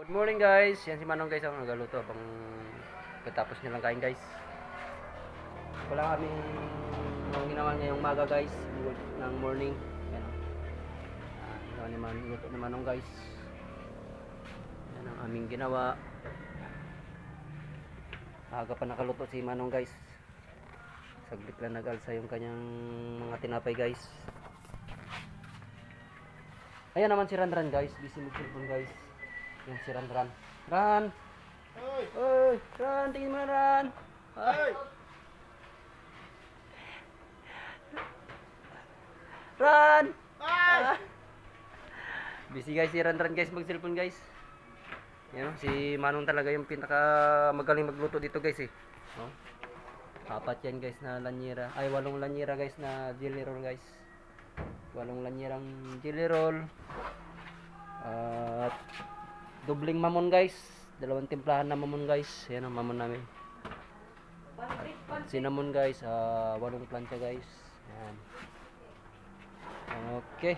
Good morning guys, yan si Manong guys ang nagaluto habang katapos niya lang kain guys. Wala kaming ginawa ngayong umaga guys, ng morning. Yan o. Ginawa ni Manong, luto ni Manong guys. Yan ang aming ginawa. Aga pa nakaluto si Manong guys. Saglit lang nag-alsa yung kanyang mga tinapay guys. Ayan naman si Ranran guys, busy mag-cellphone guys. Yan si Ran. Ran! Hoy! Oy! Ran! Tingin mo na Ran! Hoy! Ran! Ay! Busy guys si Ran guys mag-cellphone guys. Yan si Manong talaga yung pinaka magaling magluto dito guys eh. No? Apat yan guys na lanyera. Ay 8 lanyera guys na jelly roll guys. 8 lanyerang jelly roll. At dobling mamon guys. 2 timplahan na mamon guys. Yan ang mamon namin. Cinnamon guys. 8 plancha guys. Yan. Okay.